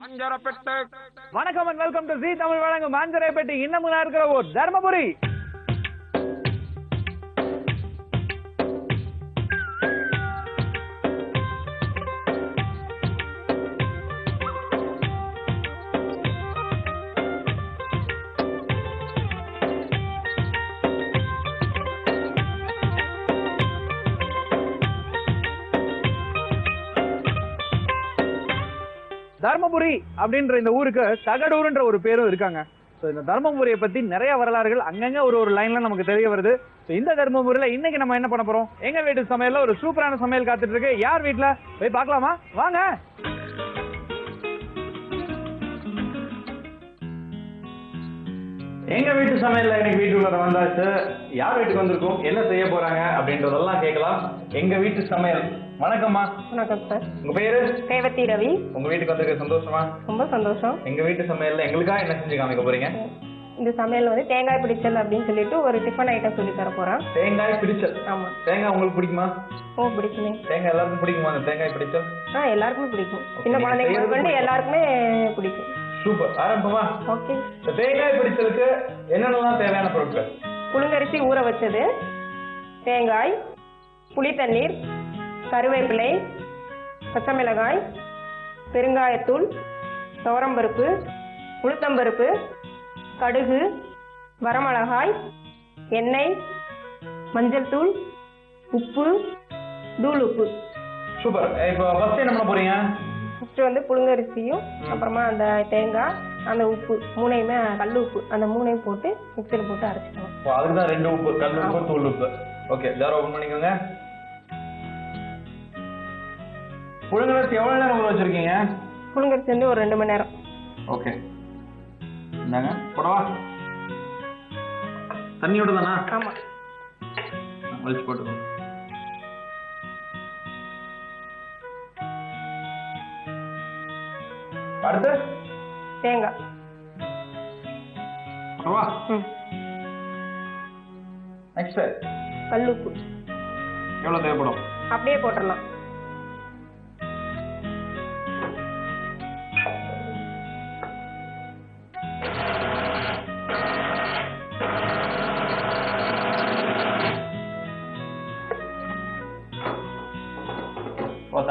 வணக்கம் and welcome to ஜீ தமிழ் வழங்கும் மாஞ்சரைப்பட்டி. இன்னமும் இருக்கிற ஊர் தர்மபுரி. தர்மபுரி அப்படின்ற இந்த ஊருக்கு தகடூர்ன்ற ஒரு பேரும் இருக்காங்க. இந்த தர்மபுரியை பத்தி நிறைய வரலாறுகள் அங்கங்க ஒரு லைன்ல நமக்கு தெரிய வருது. இந்த தர்மபுரியில இன்னைக்கு நம்ம என்ன பண்ண போறோம்? எங்க வீட்டு சமையல்ல ஒரு சூப்பரான சமையல் காத்துட்டு இருக்கு. யார் வீட்டுல போய் பார்க்கலாமா? வாங்க. எங்க வீட்டு சமையல்ல எனக்கு வீட்டுக்குள்ள வந்தாச்சு. யார் வீட்டுக்கு வந்திருக்கோம், என்ன செய்ய போறாங்க அப்படின்றதெல்லாம் கேட்கலாம். எங்க வீட்டு சமையல். வணக்கம்மா. வணக்கம் சார். உங்க பேரு? ரேவதி ரவி. உங்க வீட்டுக்கு வந்திருக்க சந்தோஷமா? ரொம்ப சந்தோஷம். எங்க வீட்டு சமையல்ல எங்களுக்காக என்ன செஞ்சு காமிக்க போறீங்க? இந்த சமையல் வந்து தேங்காய் பிடிச்சல் அப்படின்னு சொல்லிட்டு ஒரு டிஃபன் ஐட்டம் சொல்லி தர போறேன். தேங்காய் பிடிச்சல். ஆமா. தேங்காய் உங்களுக்கு பிடிக்குமா? ஓ, பிடிக்குமே. தேங்காய் எல்லாருக்கும் பிடிக்குமா அந்த தேங்காய் பிடிச்சல்? எல்லாருக்குமே பிடிக்கும். சின்ன குழந்தைங்களுக்கு வந்து எல்லாருக்குமே பிடிக்கும். சூப்பர். ஆரம்பமா? ஓகே. தேங்காய் பிடிச்சலுக்கு என்னென்னலாம் தேவையான பொருட்கள்? புழுங்கரிசி ஊற வச்சது, தேங்காய், புளி தண்ணீர், கருவேப்பிலை, பச்சை மிளகாய், பெருங்காயத்தூள், துவரம்பருப்பு, உளுத்தம்பருப்பு, கடுகு, வரமிளகாய், எண்ணெய், மஞ்சள் தூள், உப்பு, தூள் உப்பு. சூப்பர். இப்போ ஃபர்ஸ்ட் என்ன பண்ண போறீங்க? ஃபர்ஸ்ட் வந்து புழுங்கரிசியும் அப்புறமா அந்த தேங்காய், அந்த உப்பு மூணையுமே, கல் உப்பு அந்த மூணையும் போட்டு மிக்சியில் போட்டு அரைச்சிக்கணும். அதுக்கு தான் ரெண்டு உப்பு, கல் உப்பு, தூள் உப்பு. ஓகே, ஜார் ஓபன் பண்ணிக்கோங்க. புழுங்கரிசி எவ்வளவு நேரம் ஊற வச்சிருக்கீங்க? புழுங்கரிசி வந்து ஒரு 2 மணி நேரம். ஓகே, இந்தாங்க போடவா? தண்ணியோட தானா? ஆமா. வலிச்சு போட்டுக்கோ. அடுத்து தேங்காய் போடவா? நெக்ஸ்ட் கல் உப்பு எவ்வளவு தேவைப்படும்? அப்படியே போட்டுடலாம்.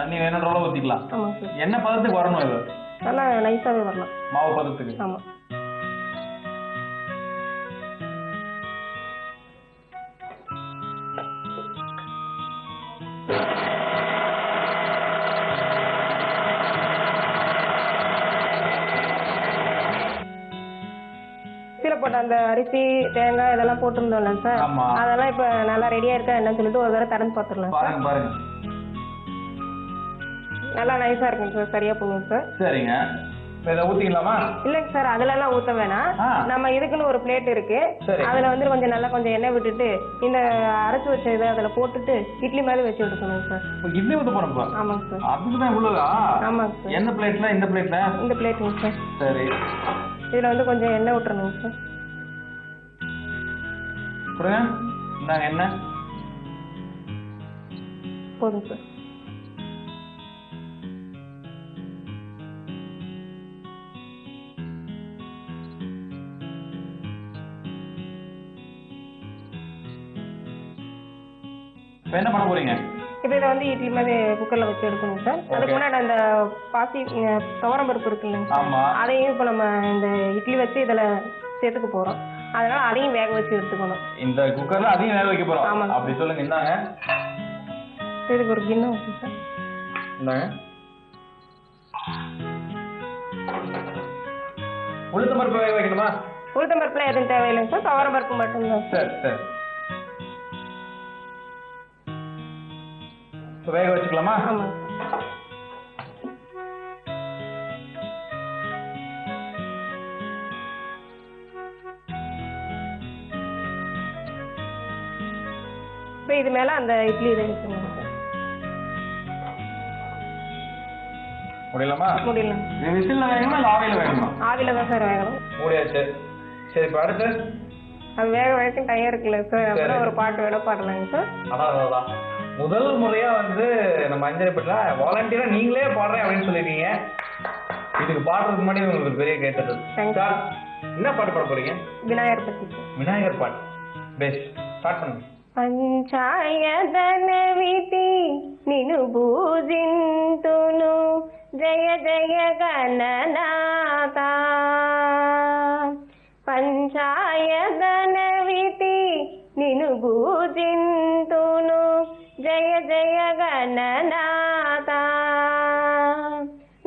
தண்ணி வேணுன்ற அளவு ஊத்திக்கலாம். என்ன பதத்துக்கு வரணும் இது? நல்லா நைஸாவே வரலாம். மாவு பதத்துக்கு. ஆமா. போட்ட அந்த அரிசி, தேங்காய் இதெல்லாம் போட்டிருந்தோம்ல சார், அதெல்லாம் இப்ப நல்லா ரெடியா இருக்கா என்னன்னு சொல்லிட்டு ஒரு தடவை திறந்து பாத்துடலாம். பாருங்க பாருங்க. நல்லா நைஸா இருக்குங்க சார். சரியா போகும் சார். சரிங்க. இத ஊத்திக்கலாமா? இல்லங்க சார், அதுல எல்லாம் ஊத்த வேணாம். நம்ம இதுக்குன்னு ஒரு பிளேட் இருக்கு. அதுல வந்து கொஞ்சம் நல்லா கொஞ்சம் எண்ணெய் விட்டுட்டு இந்த அரைச்சு வச்ச இதை அதுல போட்டுட்டு இட்லி மாதிரி வச்சு எடுக்கணும் சார். இட்லி ஊத்த போறோம். ஆமாங்க சார். அதுக்குதான் இவ்வளவுதா? ஆமாங்க சார். என்ன பிளேட்ல? இந்த பிளேட்ல? இந்த பிளேட்டுங்க சார். சரி. இதுல வந்து கொஞ்சம் எண்ணெய் விட்டுறணுங்க சார். கொடுங்க. இந்தாங்க எண்ணெய். போதும் சார். என்ன பண்ண போறீங்க? இப்ப இதை வந்து இட்லி மாதிரி குக்கர்ல வச்சு எடுக்கணும் சார். அதுக்கு முன்னாடி அந்த பாசி துவரம்பருப்பு இருக்குல்லைங்க, அதையும் இப்ப நம்ம இந்த இட்லி வச்சு இதுல சேர்த்துக்க போறோம். அதனால அதையும் வேக வச்சு எடுத்துக்கணும். இந்த குக்கர்ல அதையும் வேக வைக்க போறோம். ஆமா. அப்படி சொல்லுங்க. இந்தாங்க. இதுக்கு ஒரு கிண்ணம் இருக்கு சார். இந்தாங்க. உளுத்தம்பருப்பு வேக வைக்கணுமா? உளுத்தம்பருப்புலாம் எதுவும் தேவையில்லைங்க சார். துவரம்பருப்பு மட்டும்தான். சரி சரி. வேக வச்சுக்கலாமா? ஆமா. இது மேல அந்த இட்லி இதை வச்சுக்கணும் சார். முடியலாமா? முடியலாம். விசில்ல வேகணுமா இல்ல ஆவியில வேகணுமா? ஆவியில தான் சார் வேகணும். முடியாச்சு. சரி, இப்ப அடுத்து அது வேக வரைக்கும் டைம் இருக்குல்ல சார். அப்புறம் ஒரு பாட்டு வேணா பாடலாங்க சார். அதான் முதல் முறையா வந்து நம்ம அஞ்சரைப்பட்டில வாலண்டியரா நீங்களே பாடுறேன் அப்படின்னு சொல்லிருக்கீங்க. இதுக்கு பாடுறதுக்கு முன்னாடி உங்களுக்கு ஒரு பெரிய கேட்டது. என்ன பாட்டு பாட போறீங்க? விநாயகர் பத்தி. விநாயகர் பாட்டு. பெஸ்ட். ஸ்டார்ட் பண்ணுங்க. పంచాయతన వితి నిను పూజింతును జయ జయ గణనాథ. పంచాయతన వితి నిను పూజింతును జయ జయ గణనాథ.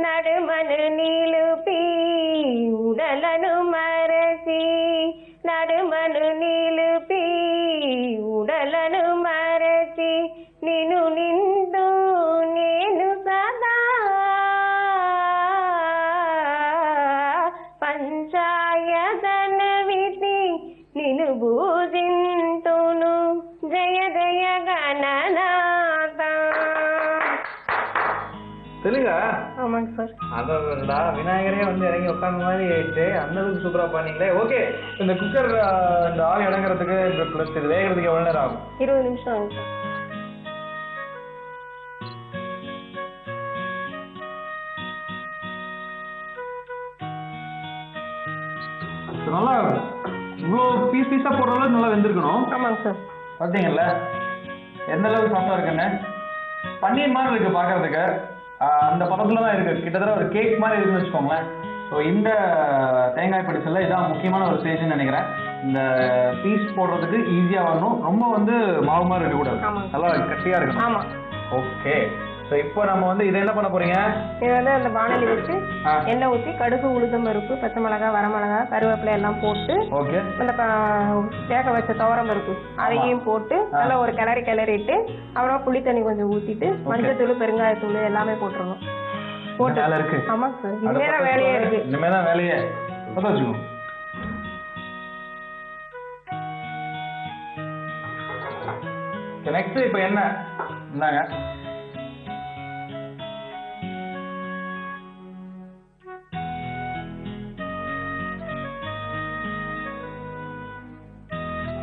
నడుమను నిలుపి ఉడలను మరసి నడుమను నిలుపి ఉడలను మరచి నిను నిందు నేను సదా పంచాయతన వితి నిను పూజింతును జయ జయ గణనాథ. தெலுங்கா? ஆமாங்க சார். அதோடா விநாயகரே வந்து இறங்கி உட்காந்த மாதிரி ஆயிடுச்சு. அந்த அளவுக்கு சூப்பரா பண்ணீங்களே. ஓகே, இந்த குக்கர் இந்த ஆவி இறங்குறதுக்கு இந்த பிளஸ் இது வேகிறதுக்கு எவ்வளவு நேரம் ஆகும்? 20 நிமிஷம் ஆகும் சார். நல்லா இவ்வளோ பீஸா போடுற அளவுக்கு நல்லா வெந்திருக்கணும். ஆமாங்க சார். பார்த்தீங்கல்ல எந்த அளவுக்கு சாஃப்டா இருக்குன்னு. பன்னீர் மாதிரி இருக்கு பாக்குறதுக்கு. அந்த பதத்துல தான் இருக்கு. கிட்டத்தட்ட ஒரு கேக் மாதிரி இருக்குன்னு வச்சுக்கோங்களேன். ஸோ இந்த தேங்காய் படிச்சல இதான் முக்கியமான ஒரு ஸ்டேஜ்னு நினைக்கிறேன். இந்த பீஸ் போடுறதுக்கு ஈஸியா வரணும். ரொம்ப வந்து மாவு மாதிரி இருக்கக்கூடாது. நல்லா கட்டியா இருக்கணும். ஆமா. ஓகே, ஸோ இப்போ நம்ம வந்து இதை என்ன பண்ண போறீங்க? இது வந்து அந்த வாணலி வச்சு எண்ணெய் ஊற்றி கடுகு, உளுத்தம் பருப்பு, பச்சை மிளகாய், வரமிளகாய், கருவேப்பிலை எல்லாம் போட்டு ஓகே அந்த வேக வச்ச துவரம் பருப்பு அதையும் போட்டு நல்லா ஒரு கிளறிட்டு அப்புறம் புளி தண்ணி கொஞ்சம் ஊற்றிட்டு மஞ்சத்தூள், பெருங்காயத்தூள் எல்லாமே போட்டுருணும். போட்டு இருக்கு. ஆமாங்க சார். இனிமேதான் வேலையே இருக்கு. இனிமேதான் வேலையே. வச்சுக்கோ. நெக்ஸ்ட் இப்போ என்ன இந்தாங்க.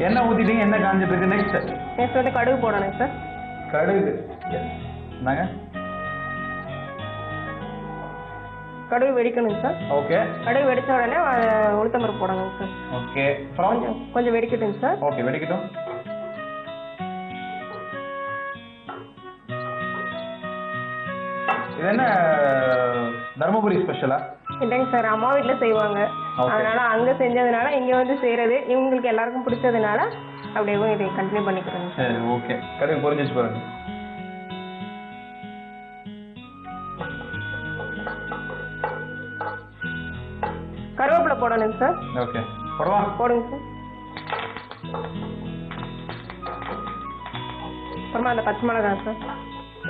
எண்ணெய் ஊத்திட்டீங்க, எண்ணெய் காஞ்சிட்டு இருக்கு. நெக்ஸ்ட் வந்து கடுகு போடணும் சார். கடுகு நாங்க கடுகு வெடிக்கணும் சார். ஓகே, கடுகு வெடிச்ச உடனே உளுத்தம் பருப்பு போடணும் சார். ஓகே, கொஞ்சம் வெடிக்கட்டும் சார். ஓகே, வெடிக்கட்டும். இது என்ன தர்மபுரி ஸ்பெஷலா? இல்லைங்க சார், அம்மா வீட்டுல செய்வாங்க. அதனால அங்க செஞ்சதுனால இங்க வந்து செய்யறது இவங்களுக்கு எல்லாருக்கும் பிடிச்சதுனால அப்படியே இதை கண்டினியூ பண்ணிக்கிறோம். சரி, ஓகே. கடுகு பொரிஞ்சிச்சு பாருங்க. கருவேப்பிலை போடணும் சார். ஓகே, போடுவா. போடுங்க சார். அப்புறமா அந்த பச்சை மிளகாய் சார்.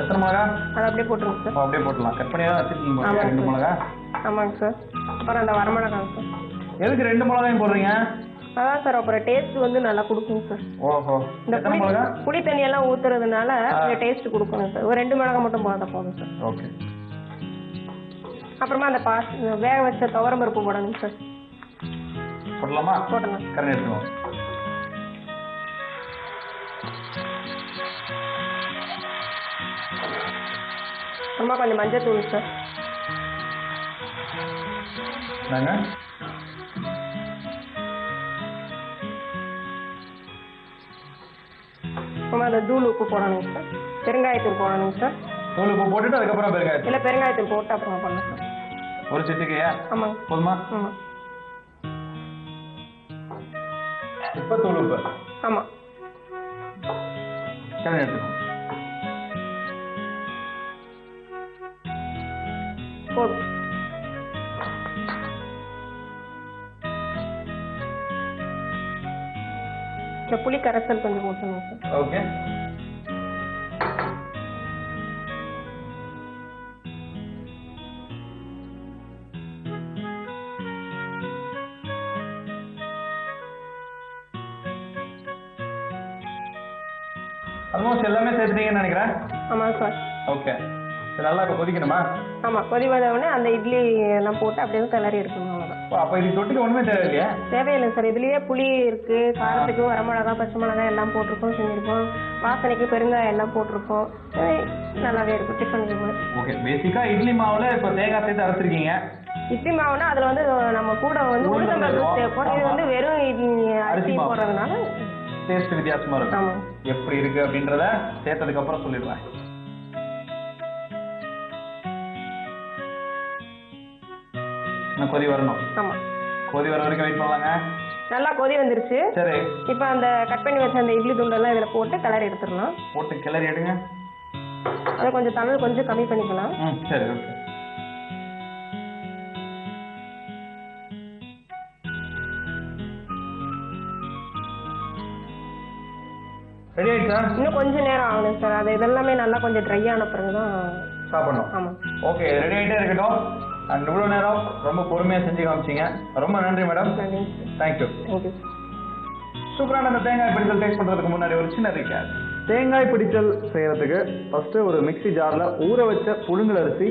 எத்தனை மிளகா? அதை அப்படியே போட்டுருங்க சார். அப்படியே போட்டுடலாம். கட் பண்ணி தான் வச்சிருக்கீங்க. 2 மிளகா. ஆமாங்க சார். அப்புறம் அந்த வரமிளகாய் சார். எதுக்கு 2 மிளகாயும் போடுறீங்க? அதான் சார், அப்புறம் டேஸ்ட் வந்து நல்லா கொடுக்கும் சார். ஓஹோ. இந்த புளி தண்ணி எல்லாம் ஊத்துறதுனால டேஸ்ட் கொடுக்கணும் சார். ஒரு 2 மிளகாய் மட்டும் போதும் சார். ஓகே. அப்புறமா அந்த வேக வச்ச துவரம் பருப்பு போடணும் சார். போடலாமா? போடலாம். கரெக்ட் எடுத்துக்கோங்க. அப்புறமா கொஞ்சம் மஞ்சள் தூள் சார். நாங்க அப்புறமா அந்த தூள் உப்பு போடணும் சார். பெருங்காயத்தூள் போடணும் சார். தூள் உப்பு போட்டுட்டு அதுக்கப்புறம் பெருங்காயத்தூள். இல்லை, பெருங்காயத்தூள் போட்டு அப்புறமா பண்ணலாம் சார். ஒரு சிட்டிக்கையா? ஆமாங்க. போதுமா? ஆமாம். இப்போ தூள் உப்பு. ஆமாம். கரெக்ட் எடுத்துக்கோங்க. போதும். இந்த புளி கரைசல் கொஞ்சம் ஊற்றணும் சார். ஓகே. ஆல்மோஸ்ட் எல்லாமே சேர்த்துட்டீங்கன்னு நினைக்கிறேன். ஆமாம் சார். ஓகே, நல்லா இப்போ கொதிக்கணுமா? ஆமாம், கொதி வந்த உடனே அந்த இட்லி எல்லாம் போட்டு அப்படியே கிளறி எடுக்கணும். அவ்வளோதான். அப்போ இது தொட்டுக்கு ஒன்றுமே தேவையில்லையா? தேவையில்லை சார். இதுலேயே புளி இருக்கு, காரத்துக்கு வரமிளகா, பச்சை மிளகாய் எல்லாம் போட்டிருக்கோம், செஞ்சிருக்கோம். வாசனைக்கு பெருங்காயம் எல்லாம் போட்டிருக்கோம். நல்லாவே இருக்கும் டிஃபனுக்கு. ஓகே, பேசிக்கா இட்லி மாவுல இப்போ தேங்காய் சேர்த்து அரைச்சிருக்கீங்க. இட்லி மாவுனா அதுல வந்து நம்ம கூட வந்து உளுத்தம் பருப்பு சேர்ப்போம். இது வந்து வெறும் அரிசி போடுறதுனால டேஸ்ட் வித்தியாசமா இருக்கும். எப்படி இருக்கு அப்படின்றத சேர்த்ததுக்கு அப்புறம் சொல்லிடுறேன். கொதி வரணும். ஆமா, கொதி வர வரைக்கும் வெயிட் பண்ணலாங்க. நல்லா கொதி வந்துருச்சு. சரி, இப்போ அந்த கட் பண்ணி வச்ச அந்த இட்லி துண்டெல்லாம் இதுல போட்டு கிளறி எடுத்துடலாம். போட்டு கிளறி எடுங்க. அதை கொஞ்சம் தணல் கொஞ்சம் கம்மி பண்ணிக்கலாம். சரி, ஓகே. ரெடி ஆயிடுச்சு சார். இன்னும் கொஞ்சம் நேரம் ஆகணும் சார். அது இதெல்லாமே நல்லா கொஞ்சம் ட்ரை ஆன பிறகுதான் சாப்பிடணும். ஆமா, ஓகே, ரெடி ஆகிட்டே இருக்கட்டும். அண்ட் இவ்வளோ நேரம் ரொம்ப பொறுமையாக செஞ்சு காமிச்சிங்க. ரொம்ப நன்றி மேடம். நன்றி. தேங்க்யூ. தேங்க்யூ. சூப்பரான அந்த தேங்காய் பிடிச்சல் டேஸ்ட் பண்ணுறதுக்கு முன்னாடி ஒரு சின்ன ரிக்கேப். தேங்காய் பிடிச்சல் செய்யறதுக்கு ஃபர்ஸ்ட்டு ஒரு மிக்ஸி ஜாரில் ஊற வச்ச புழுங்கல் அரிசி,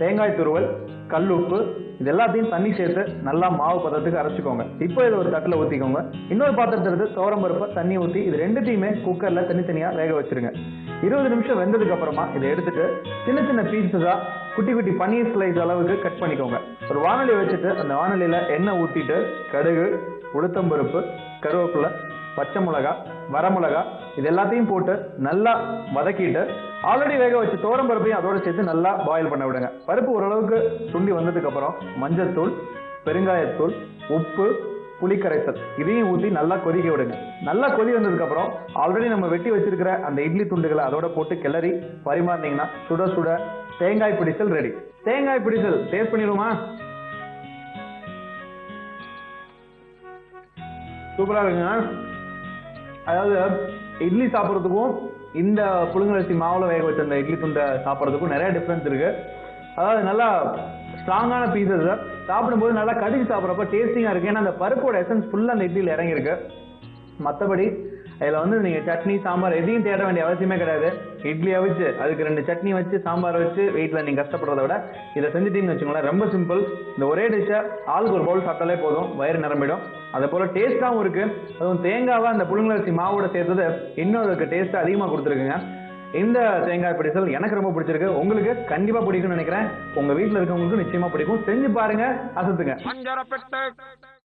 தேங்காய் துருவல், கல்லுப்பு இது எல்லாத்தையும் தண்ணி சேர்த்து நல்லா மாவு பதத்துக்கு அரைச்சிக்கோங்க. இப்போ இதை ஒரு தட்டில் ஊற்றிக்கோங்க. இன்னொரு பாத்திரத்தை எடுத்து துவரம் பருப்பை தண்ணி ஊற்றி இது ரெண்டுத்தையுமே குக்கரில் தனித்தனியாக வேக வச்சிருங்க. 20 நிமிஷம் வெந்ததுக்கு அப்புறமா இதை எடுத்துட்டு சின்ன சின்ன பீஸஸாக குட்டி குட்டி பன்னீர் ஸ்லைஸ் அளவுக்கு கட் பண்ணிக்கோங்க. ஒரு வானொலியை வச்சுட்டு அந்த வானொலியில் எண்ணெய் ஊற்றிட்டு கடுகு, உளுத்தம்பருப்பு, கருவேப்பிலை, பச்சை மிளகா, வரமிளகா இது எல்லாத்தையும் போட்டு நல்லா வதக்கிட்டு ஆல்ரெடி வேக வச்சு துவரம் பருப்பையும் அதோட சேர்த்து நல்லா பாயில் பண்ண விடுங்க. பருப்பு ஓரளவுக்கு சுண்டி வந்ததுக்கு அப்புறம் மஞ்சள்தூள், பெருங்காயத்தூள், உப்பு, புளிக்கரைசல் இதையும் ஊற்றி நல்லா கொதிக்க விடுங்க. நல்லா கொதி வந்ததுக்கு அப்புறம் ஆல்ரெடி நம்ம வெட்டி வச்சிருக்கிற அந்த இட்லி துண்டுகளை அதோட போட்டு கிளறி பரிமாறினீங்கன்னா சுட சுட தேங்காய் பிடிச்சல் ரெடி. தேங்காய் பிடிச்சல் டேஸ்ட் பண்ணிடுவோமா? சூப்பரா இருக்குங்க. அதாவது இட்லி சாப்பிட்றதுக்கும் இந்த புழுங்கலரிசி மாவுல வேக வச்ச அந்த இட்லி துண்டை சாப்பிட்றதுக்கும் நிறைய டிஃப்ரென்ஸ் இருக்கு. அதாவது நல்லா ஸ்ட்ராங்கான பீசஸ் சாப்பிடும்போது நல்லா கடிச்சு சாப்பிட்றப்ப டேஸ்டிங்காக இருக்கு. ஏன்னா அந்த பருப்போட எசன்ஸ் ஃபுல்லாக அந்த இட்லியில் இறங்கியிருக்கு. மற்றபடி அதில் வந்து நீங்கள் சட்னி சாம்பார் எதையும் தேட வேண்டிய அவசியமே கிடையாது. இட்லியை வச்சு அதுக்கு 2 சட்னி வச்சு சாம்பார் வச்சு வீட்டில் நீங்கள் கஷ்டப்படுறத விட இதை செஞ்சுட்டீங்கன்னு வச்சுக்கோங்களேன், ரொம்ப சிம்பிள். இந்த ஒரே டிஷ்ஷை ஆளுக்கு ஒரு பவுல் சாப்பிட்டாலே போதும், வயிறு நிரம்பிடும். அதே போல் டேஸ்ட்டாகவும் இருக்குது. அதுவும் தேங்காவை அந்த புழுங்கலரிசி மாவோட சேர்த்தது இன்னும் அதுக்கு டேஸ்ட்டு அதிகமாக கொடுத்துருக்குங்க. இந்த தேங்காய் பிடிச்சல் எனக்கு ரொம்ப பிடிச்சிருக்கு. உங்களுக்கு கண்டிப்பாக பிடிக்கும்னு நினைக்கிறேன். உங்கள் வீட்டில் இருக்கவங்களுக்கு நிச்சயமாக பிடிக்கும். செஞ்சு பாருங்க, அசத்துங்க.